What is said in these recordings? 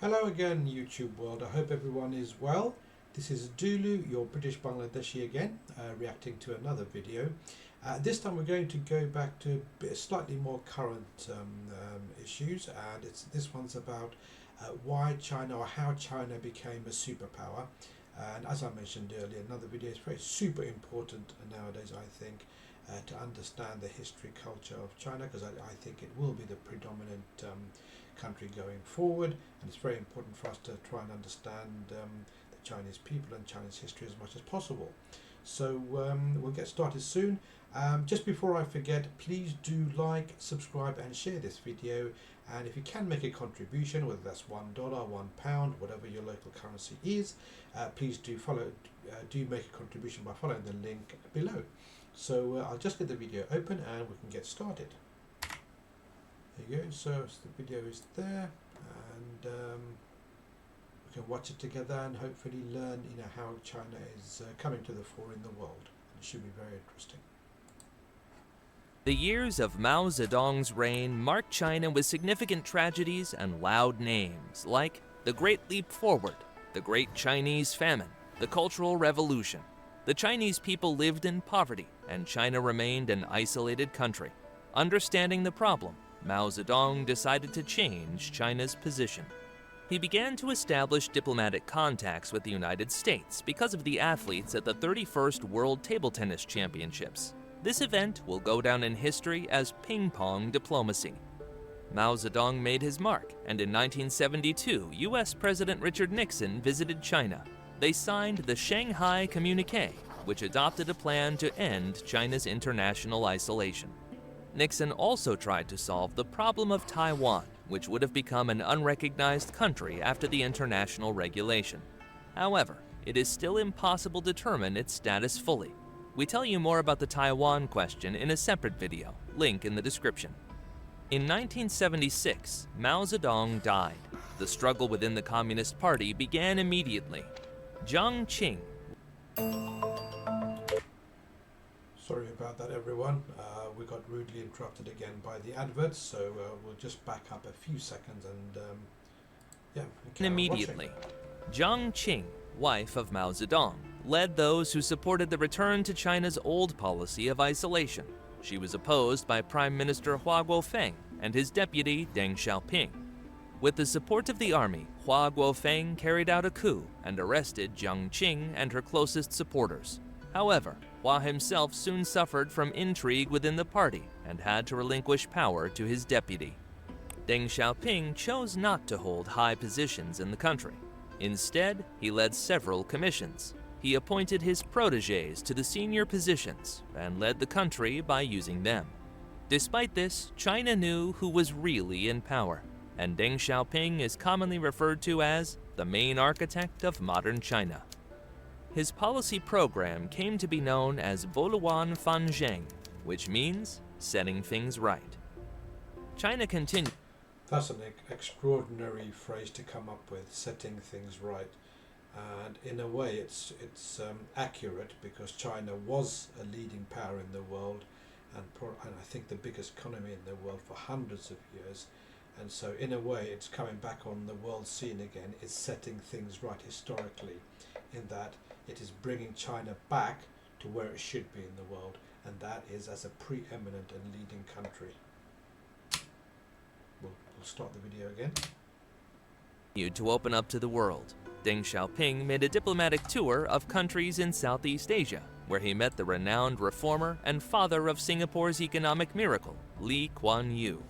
Hello again, YouTube world. I hope everyone is well. This is Dulu, your British Bangladeshi again, reacting to another video. This time we're going to go back to slightly more current issues, and this one's about why China, or how China became a superpower. And as I mentioned earlier, another video is very super important nowadays, I think, to understand the history, culture of China, because I think it will be the predominant country going forward, and it's very important for us to try and understand the Chinese people and Chinese history as much as possible. So we'll get started soon. Just before I forget, please do like, subscribe and share this video, and if you can make a contribution, whether that's $1, £1, whatever your local currency is, please do make a contribution by following the link below. So I'll just get the video open and we can get started. There you go, so the video is there, and we can watch it together and hopefully learn how China is coming to the fore in the world. It should be very interesting. The years of Mao Zedong's reign marked China with significant tragedies and loud names like the Great Leap Forward, the Great Chinese Famine, the Cultural Revolution. The Chinese people lived in poverty, and China remained an isolated country. Understanding the problem, Mao Zedong decided to change China's position. He began to establish diplomatic contacts with the United States because of the athletes at the 31st World Table Tennis Championships. This event will go down in history as ping-pong diplomacy. Mao Zedong made his mark, and in 1972, U.S. President Richard Nixon visited China. They signed the Shanghai Communique, which adopted a plan to end China's international isolation. Nixon also tried to solve the problem of Taiwan, which would have become an unrecognized country after the international regulation. However, it is still impossible to determine its status fully. We tell you more about the Taiwan question in a separate video, link in the description. In 1976, Mao Zedong died. The struggle within the Communist Party began immediately. Jiang Qing. Sorry about that, everyone. We got rudely interrupted again by the adverts, so we'll just back up a few seconds and Immediately, Jiang Qing, wife of Mao Zedong, led those who supported the return to China's old policy of isolation. She was opposed by Prime Minister Hua Guofeng and his deputy Deng Xiaoping. With the support of the army, Hua Guofeng carried out a coup and arrested Jiang Qing and her closest supporters. However, Hua himself soon suffered from intrigue within the party and had to relinquish power to his deputy. Deng Xiaoping chose not to hold high positions in the country. Instead, he led several commissions. He appointed his protégés to the senior positions and led the country by using them. Despite this, China knew who was really in power, and Deng Xiaoping is commonly referred to as the main architect of modern China. His policy program came to be known as Voluan Fanzheng, which means setting things right. China continued. That's an extraordinary phrase to come up with, setting things right. And in a way it's accurate, because China was a leading power in the world and I think the biggest economy in the world for hundreds of years. And so in a way it's coming back on the world scene again. It's setting things right historically, in that it is bringing China back to where it should be in the world, and that is as a preeminent and leading country. We'll start the video again. To open up to the world. Deng Xiaoping made a diplomatic tour of countries in Southeast Asia, where he met the renowned reformer and father of Singapore's economic miracle, Lee Kuan Yew.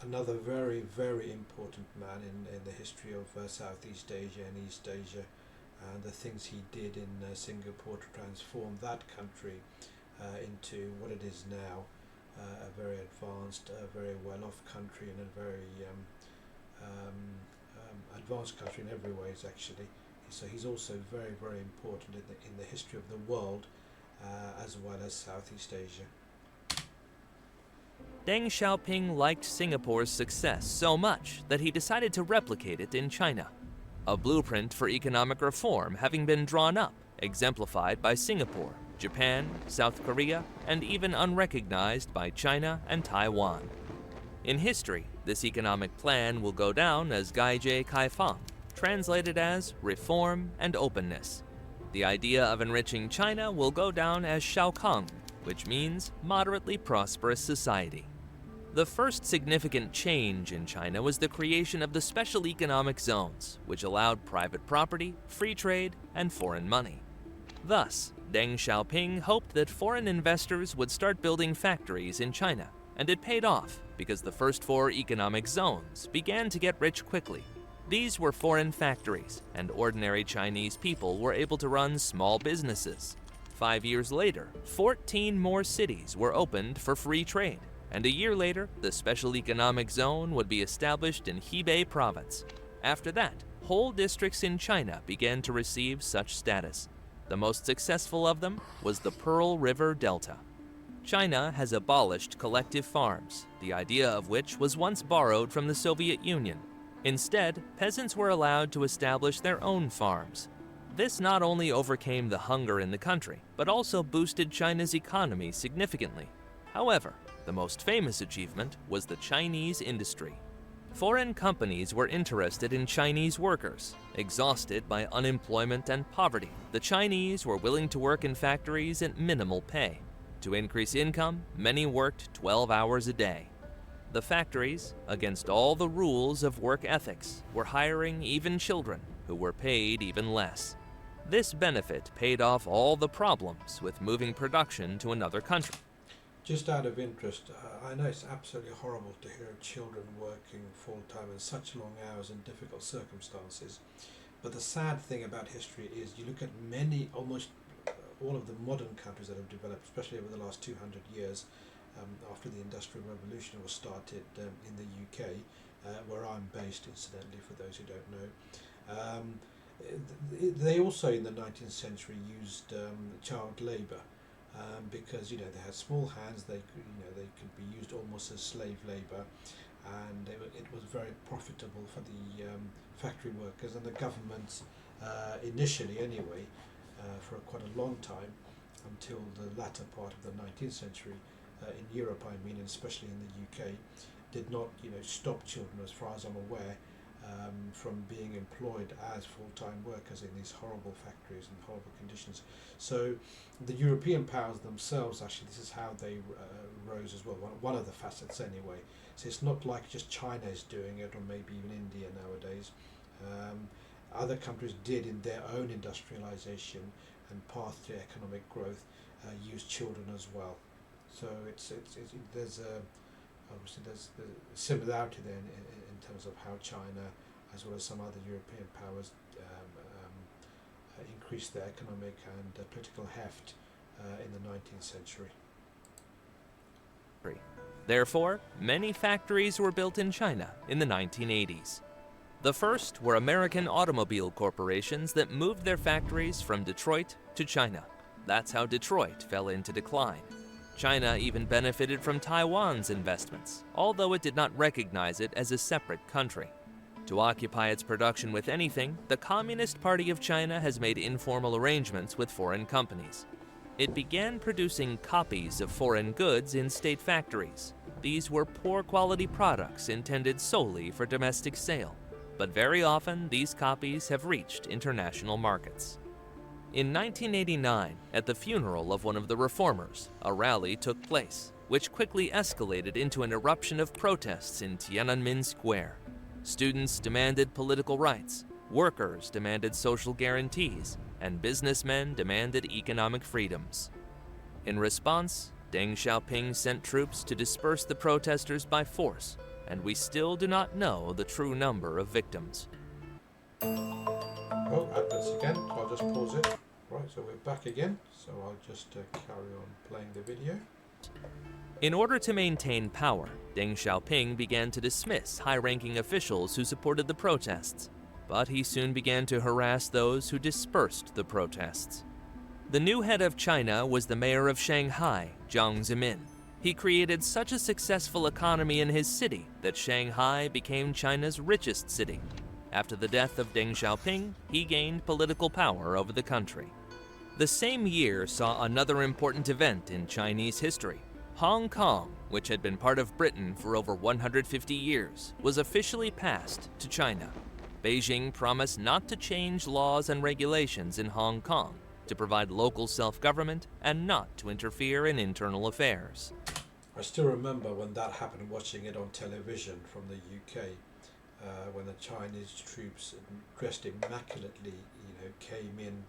Another very, very important man in the history of Southeast Asia and East Asia, and the things he did in Singapore to transform that country into what it is now, a very advanced, very well-off country, and a very advanced country in every ways, actually. So he's also very, very important in the history of the world, as well as Southeast Asia. Deng Xiaoping liked Singapore's success so much that he decided to replicate it in China. A blueprint for economic reform having been drawn up, exemplified by Singapore, Japan, South Korea, and even unrecognized by China and Taiwan. In history, This economic plan will go down as Gaijie Kaifang, translated as reform and openness. The idea of enriching China will go down as Shaokang, which means moderately prosperous society. The first significant change in China was the creation of the special economic zones, which allowed private property, free trade, and foreign money. Thus, Deng Xiaoping hoped that foreign investors would start building factories in China, and it paid off because the first 4 economic zones began to get rich quickly. These were foreign factories, and ordinary Chinese people were able to run small businesses. 5 years later, 14 more cities were opened for free trade, and a year later, the special economic zone would be established in Hebei province. After that, whole districts in China began to receive such status. The most successful of them was the Pearl River Delta. China has abolished collective farms, the idea of which was once borrowed from the Soviet Union. Instead, peasants were allowed to establish their own farms. This not only overcame the hunger in the country, but also boosted China's economy significantly. However, the most famous achievement was the Chinese industry. Foreign companies were interested in Chinese workers. Exhausted by unemployment and poverty, the Chinese were willing to work in factories at minimal pay. To increase income, many worked 12 hours a day. The factories, against all the rules of work ethics, were hiring even children, who were paid even less. This benefit paid off all the problems with moving production to another country. Just out of interest, I know it's absolutely horrible to hear of children working full-time in such long hours in difficult circumstances. But the sad thing about history is you look at almost all of the modern countries that have developed, especially over the last 200 years, after the Industrial Revolution was started in the UK, where I'm based, incidentally, for those who don't know. They also, in the 19th century, used child labour. Because they had small hands, they could be used almost as slave labour, and it was very profitable for the factory workers and the governments initially, anyway, for quite a long time until the latter part of the 19th century. In Europe, I mean, and especially in the UK, did not stop children, as far as I'm aware, from being employed as full-time workers in these horrible factories and horrible conditions. So the European powers themselves, actually, this is how they rose as well, one of the facets anyway. So it's not like just China is doing it, or maybe even India nowadays. Other countries did, in their own industrialization and path to economic growth, use children as well. So there's obviously there's similarity there in terms of how China, as well as some other European powers, increased their economic and political heft in the 19th century. Therefore, many factories were built in China in the 1980s. The first were American automobile corporations that moved their factories from Detroit to China. That's how Detroit fell into decline. China even benefited from Taiwan's investments, although it did not recognize it as a separate country. To occupy its production with anything, the Communist Party of China has made informal arrangements with foreign companies. It began producing copies of foreign goods in state factories. These were poor quality products intended solely for domestic sale, but very often these copies have reached international markets. In 1989, at the funeral of one of the reformers, a rally took place, which quickly escalated into an eruption of protests in Tiananmen Square. Students demanded political rights, workers demanded social guarantees, and businessmen demanded economic freedoms. In response, Deng Xiaoping sent troops to disperse the protesters by force, and we still do not know the true number of victims. Oh, adverts again, so I'll just pause it. Right, so we're back again, so I'll just carry on playing the video. In order to maintain power, Deng Xiaoping began to dismiss high-ranking officials who supported the protests, but he soon began to harass those who dispersed the protests. The new head of China was the mayor of Shanghai, Jiang Zemin. He created such a successful economy in his city that Shanghai became China's richest city. After the death of Deng Xiaoping, he gained political power over the country. The same year saw another important event in Chinese history. Hong Kong, which had been part of Britain for over 150 years, was officially passed to China. Beijing promised not to change laws and regulations in Hong Kong, to provide local self-government, and not to interfere in internal affairs. I still remember when that happened, watching it on television from the UK, when the Chinese troops, dressed immaculately, came in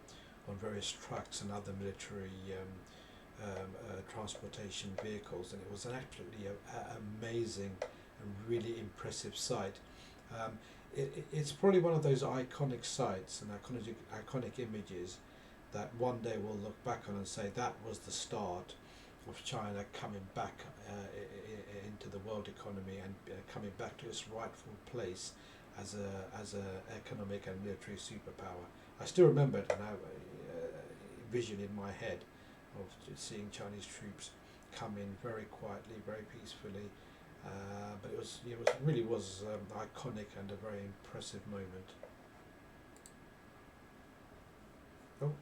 on various trucks and other military transportation vehicles, and it was an absolutely amazing and really impressive sight. It's probably one of those iconic sights and iconic images that one day we'll look back on and say that was the start of China coming back into the world economy and coming back to its rightful place as a economic and military superpower. I still remember it now, vision in my head of seeing Chinese troops come in very quietly, very peacefully, but it really was iconic and a very impressive moment. Oh,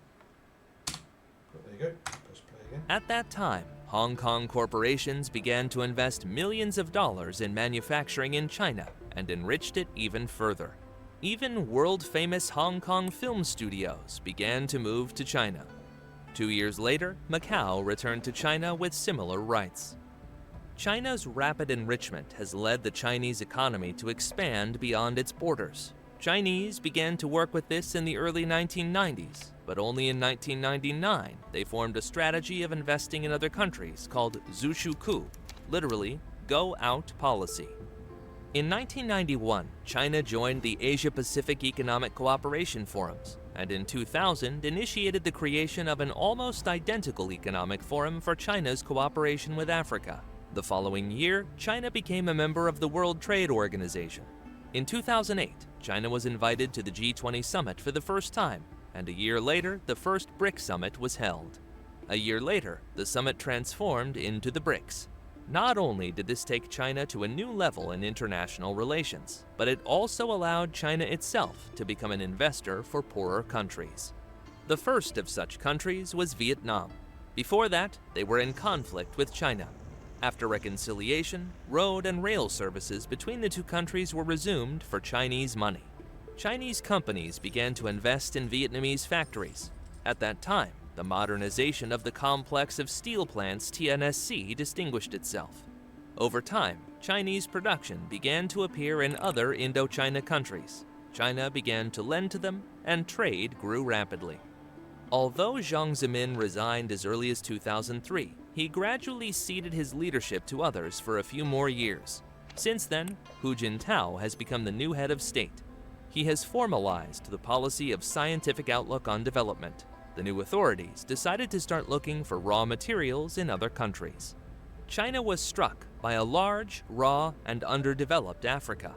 there you go. Press play again. At that time, Hong Kong corporations began to invest millions of dollars in manufacturing in China and enriched it even further. Even world-famous Hong Kong film studios began to move to China. 2 years later, Macau returned to China with similar rights. China's rapid enrichment has led the Chinese economy to expand beyond its borders. Chinese began to work with this in the early 1990s, but only in 1999 they formed a strategy of investing in other countries called Zushuku, literally, go out policy. In 1991, China joined the Asia-Pacific Economic Cooperation Forums, and in 2000 initiated the creation of an almost identical economic forum for China's cooperation with Africa. The following year, China became a member of the World Trade Organization. In 2008, China was invited to the G20 summit for the first time, and a year later, the first BRIC summit was held. A year later, the summit transformed into the BRICS. Not only did this take China to a new level in international relations, but it also allowed China itself to become an investor for poorer countries. The first of such countries was Vietnam. Before that, they were in conflict with China. After reconciliation, road and rail services between the two countries were resumed for Chinese money. Chinese companies began to invest in Vietnamese factories. At that time, the modernization of the complex of steel plants TNSC distinguished itself. Over time, Chinese production began to appear in other Indochina countries. China began to lend to them, and trade grew rapidly. Although Jiang Zemin resigned as early as 2003, he gradually ceded his leadership to others for a few more years. Since then, Hu Jintao has become the new head of state. He has formalized the policy of scientific outlook on development. The new authorities decided to start looking for raw materials in other countries. China was struck by a large, raw, and underdeveloped Africa.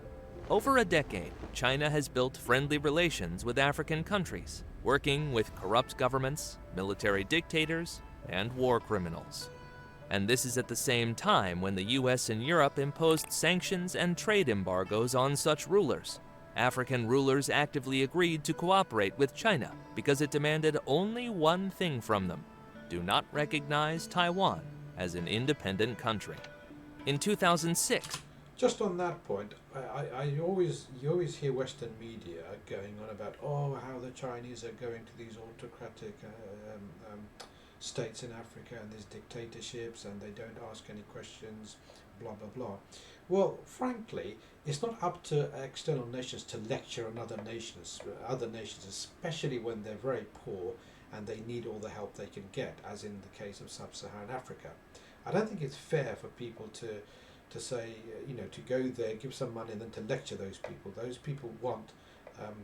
Over a decade, China has built friendly relations with African countries, working with corrupt governments, military dictators, and war criminals. And this is at the same time when the US and Europe imposed sanctions and trade embargoes on such rulers. African rulers actively agreed to cooperate with China because it demanded only one thing from them: do not recognize Taiwan as an independent country. In 2006, just on that point, you always hear Western media going on about how the Chinese are going to these autocratic states in Africa and these dictatorships and they don't ask any questions, blah blah blah. Well, frankly, it's not up to external nations to lecture on other nations, especially when they're very poor and they need all the help they can get, as in the case of sub-Saharan Africa. I don't think it's fair for people to say, to go there, give some money and then to lecture those people. Those people want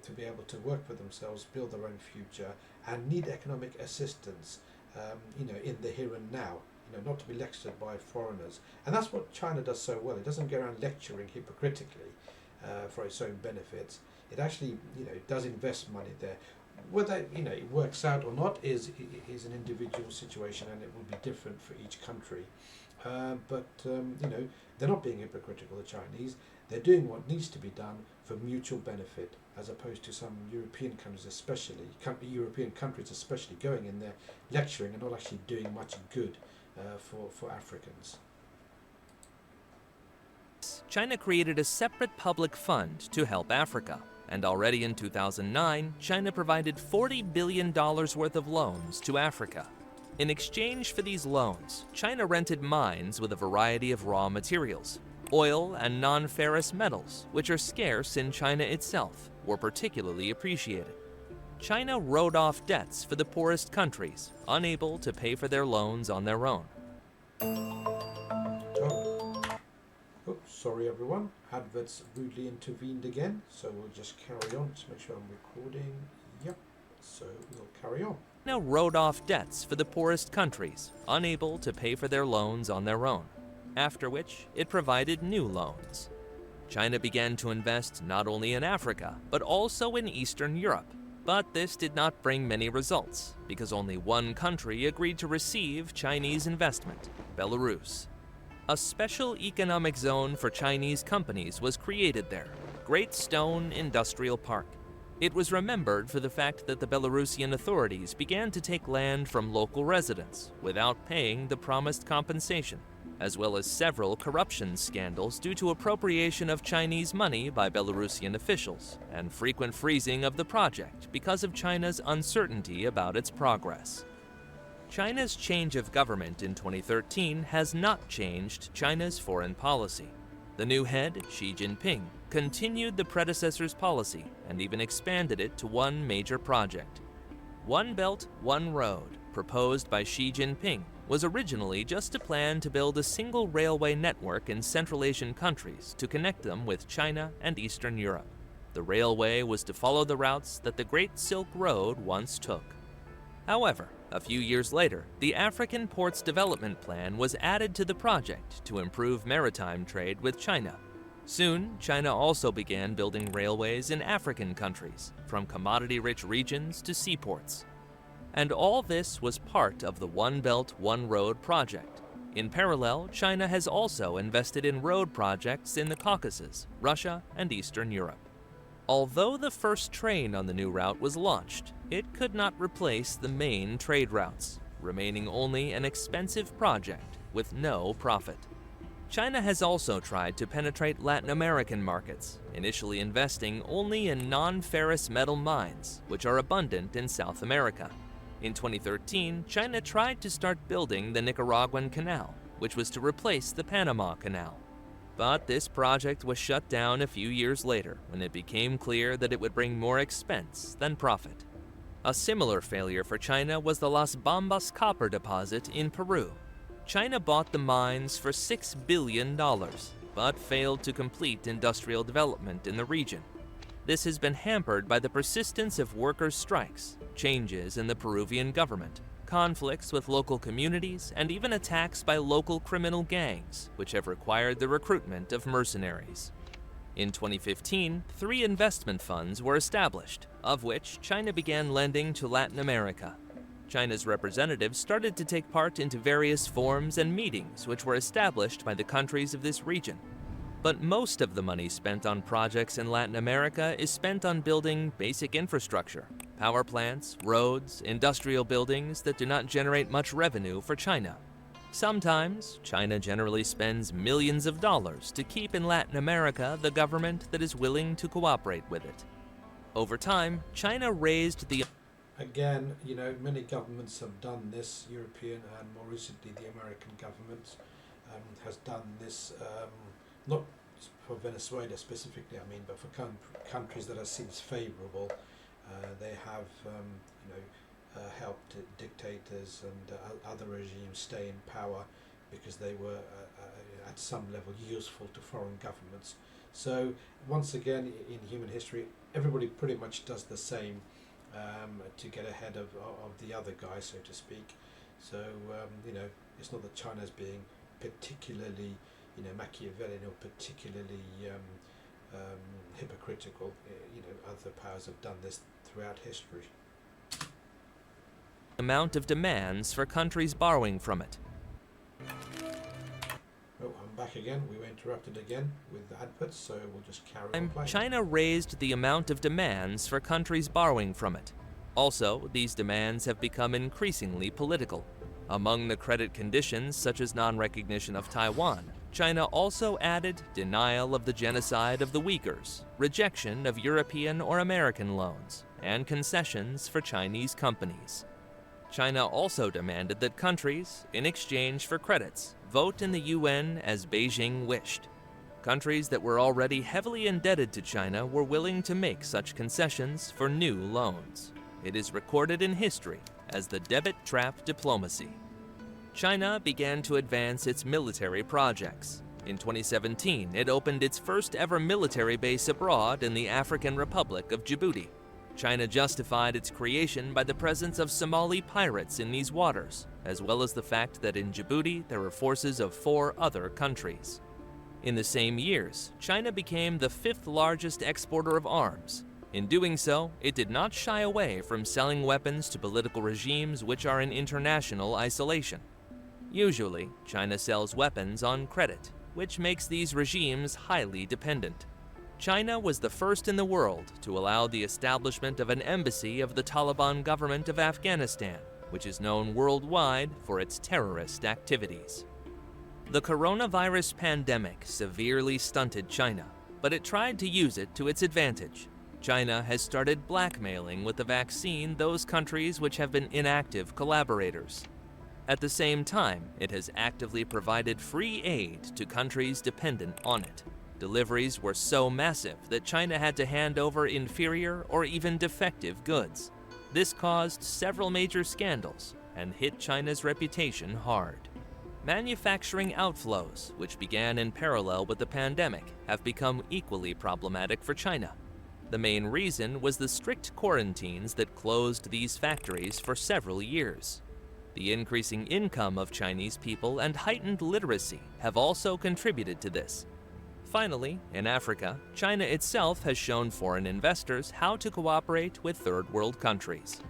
to be able to work for themselves, build their own future, and need economic assistance, in the here and now. Not to be lectured by foreigners. And that's what China does so well. It doesn't go around lecturing hypocritically for its own benefits. It actually, does invest money there. Whether, it works out or not is an individual situation, and it will be different for each country. But they're not being hypocritical, the Chinese. They're doing what needs to be done for mutual benefit, as opposed to some European countries especially, going in there lecturing and not actually doing much good for Africans. China created a separate public fund to help Africa, and already in 2009, China provided $40 billion worth of loans to Africa. In exchange for these loans, China rented mines with a variety of raw materials. Oil and non-ferrous metals, which are scarce in China itself, were particularly appreciated. China wrote off debts for the poorest countries, unable to pay for their loans on their own. Oh, sorry everyone, adverts rudely intervened again, so we'll just carry on. Just make sure I'm recording. Yep, so we'll carry on. China wrote off debts for the poorest countries, unable to pay for their loans on their own, after which it provided new loans. China began to invest not only in Africa, but also in Eastern Europe. But this did not bring many results, because only one country agreed to receive Chinese investment, Belarus. A special economic zone for Chinese companies was created there, Great Stone Industrial Park. It was remembered for the fact that the Belarusian authorities began to take land from local residents without paying the promised compensation, as well as several corruption scandals due to appropriation of Chinese money by Belarusian officials and frequent freezing of the project because of China's uncertainty about its progress. China's change of government in 2013 has not changed China's foreign policy. The new head, Xi Jinping, continued the predecessor's policy and even expanded it to one major project. One Belt, One Road, proposed by Xi Jinping, was originally just a plan to build a single railway network in Central Asian countries to connect them with China and Eastern Europe. The railway was to follow the routes that the Great Silk Road once took. However, a few years later, the African Ports Development Plan was added to the project to improve maritime trade with China. Soon, China also began building railways in African countries, from commodity-rich regions to seaports. And all this was part of the One Belt, One Road project. In parallel, China has also invested in road projects in the Caucasus, Russia, and Eastern Europe. Although the first train on the new route was launched, it could not replace the main trade routes, remaining only an expensive project with no profit. China has also tried to penetrate Latin American markets, initially investing only in non-ferrous metal mines, which are abundant in South America. In 2013, China tried to start building the Nicaraguan Canal, which was to replace the Panama Canal. But this project was shut down a few years later when it became clear that it would bring more expense than profit. A similar failure for China was the Las Bambas copper deposit in Peru. China bought the mines for $6 billion, but failed to complete industrial development in the region. This has been hampered by the persistence of workers' strikes, changes in the Peruvian government, conflicts with local communities, and even attacks by local criminal gangs, which have required the recruitment of mercenaries. In 2015, 3 investment funds were established, of which China began lending to Latin America. China's representatives started to take part into various forums and meetings which were established by the countries of this region. But most of the money spent on projects in Latin America is spent on building basic infrastructure, power plants, roads, industrial buildings that do not generate much revenue for China. Sometimes, China generally spends millions of dollars to keep in Latin America the government that is willing to cooperate with it. Over time, China raised the... Again, many governments have done this. European and more recently the American government has done this, not for Venezuela specifically, but for countries that are seen as favourable. They have helped dictators and other regimes stay in power because they were at some level useful to foreign governments. So once again, in human history, everybody pretty much does the same to get ahead of the other guy, so to speak. So it's not that China's being particularly Machiavellian or particularly hypocritical. Other powers have done this throughout history. Amount of demands for countries borrowing from it. Oh, I'm back again. We were interrupted again with the adverts, so we'll just carry on playing. China raised the amount of demands for countries borrowing from it. Also, these demands have become increasingly political. Among the credit conditions, such as non-recognition of Taiwan, China also added denial of the genocide of the Uyghurs, rejection of European or American loans, and concessions for Chinese companies. China also demanded that countries, in exchange for credits, vote in the UN as Beijing wished. Countries that were already heavily indebted to China were willing to make such concessions for new loans. It is recorded in history as the debit trap diplomacy. China began to advance its military projects. In 2017, it opened its first ever military base abroad in the African Republic of Djibouti. China justified its creation by the presence of Somali pirates in these waters, as well as the fact that in Djibouti there are forces of 4 other countries. In the same years, China became the 5th largest exporter of arms. In doing so, it did not shy away from selling weapons to political regimes which are in international isolation. Usually, China sells weapons on credit, which makes these regimes highly dependent. China was the first in the world to allow the establishment of an embassy of the Taliban government of Afghanistan, which is known worldwide for its terrorist activities. The coronavirus pandemic severely stunted China, but it tried to use it to its advantage. China has started blackmailing with the vaccine those countries which have been inactive collaborators. At the same time, it has actively provided free aid to countries dependent on it. Deliveries were so massive that China had to hand over inferior or even defective goods. This caused several major scandals and hit China's reputation hard. Manufacturing outflows, which began in parallel with the pandemic, have become equally problematic for China. The main reason was the strict quarantines that closed these factories for several years. The increasing income of Chinese people and heightened literacy have also contributed to this. Finally, in Africa, China itself has shown foreign investors how to cooperate with third world countries.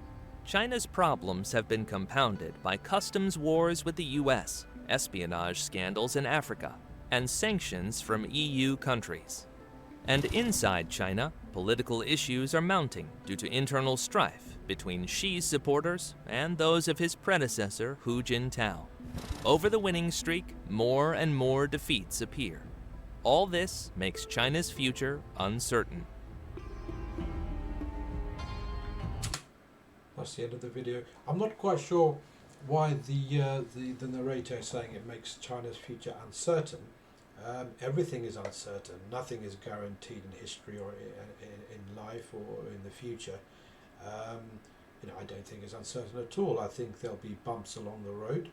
China's problems have been compounded by customs wars with the US, espionage scandals in Africa, and sanctions from EU countries. And inside China, political issues are mounting due to internal strife between Xi's supporters and those of his predecessor Hu Jintao. Over the winning streak, more and more defeats appear. All this makes China's future uncertain. That's the end of the video. I'm not quite sure why the narrator is saying it makes China's future uncertain. Everything is uncertain. Nothing is guaranteed in history or in life or in the future. I don't think it's uncertain at all. I think there'll be bumps along the road,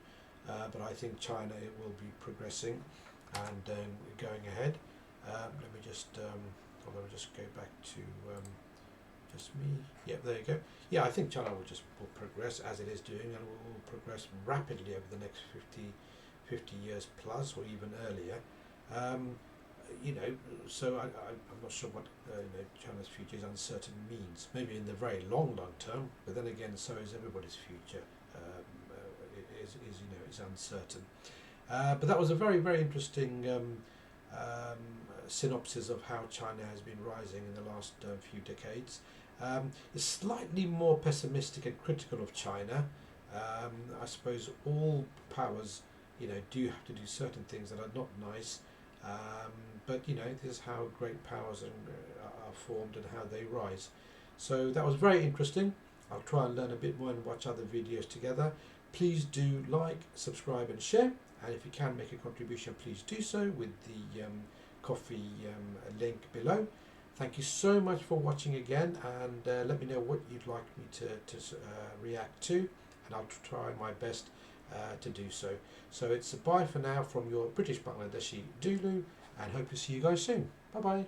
but I think China will be progressing and going ahead. Let me just hold on, just go back to just me. Yeah, there you go. Yeah, I think China will progress as it is doing, and will progress rapidly over the next 50 years plus, or even earlier. So I'm not sure what China's future is uncertain means. Maybe in the very long term, but then again, so is everybody's future. Is uncertain. But that was a very, very interesting synopsis of how China has been rising in the last few decades. It's slightly more pessimistic and critical of China. I suppose all powers, do have to do certain things that are not nice. But this is how great powers are formed and how they rise. So that was very interesting. I'll try and learn a bit more and watch other videos together. Please do like, subscribe and share. And if you can make a contribution, please do so with the coffee link below. Thank you so much for watching again, and let me know what you'd like me to react to, and I'll try my best to do so. So it's a bye for now from your British Bangladeshi Dulu, and hope to see you guys soon. Bye bye.